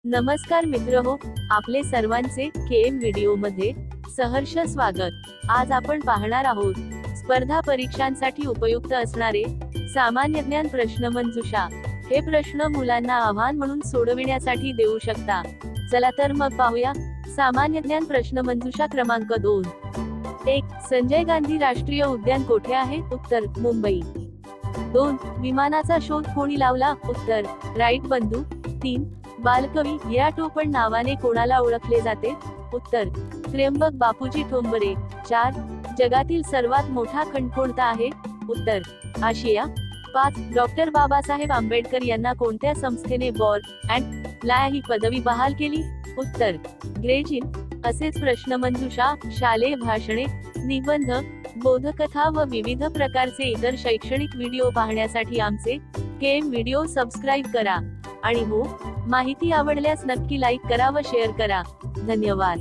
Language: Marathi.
नमस्कार मित्रहो, आपले सर्वांचे केएम व्हिडिओ मध्ये सहर्ष स्वागत। आज आपण पाहणार आहोत स्पर्धा परीक्षांसाठी उपयुक्त असणारे सामान्य ज्ञान प्रश्नमंजुषा। हे प्रश्न मुलांना आव्हान म्हणून सोडविण्यासाठी देऊ शकता। चला तर मग पाहूया सामान्य ज्ञान प्रश्नमंजुषा क्रमांक 2। 1. संजय गांधी राष्ट्रीय उद्यान कोठे आहे? उत्तर मुंबई। 2. विमानाचा शोध कोणी लावला? उत्तर राईट बंधू। 3. बालकवी या टोपण नावाने कोणाला ओळखले जाते? उत्तर त्र्यंबक बापूजी ठोंबरे। 4. जगातील सर्वात मोठा खंड कोणता आहे? उत्तर आशिया। 5. डॉक्टर बाबासाहेब आंबेडकर यांना कोणत्या संस्थेने बॉर्न अँड लाय ही पदवी बहाल केली? उत्तर ग्रेजिन। असेच प्रश्नमंजुषा, शालेय भाषणे, निबंध, बोधकथा व विविध प्रकारचे इतर शैक्षणिक व्हिडिओ पाहण्यासाठी आमचे केएम व्हिडिओ सबस्क्राईब करा। आणि हो, माहिती आवडल्यास नक्की लाईक करा व शेअर करा। धन्यवाद।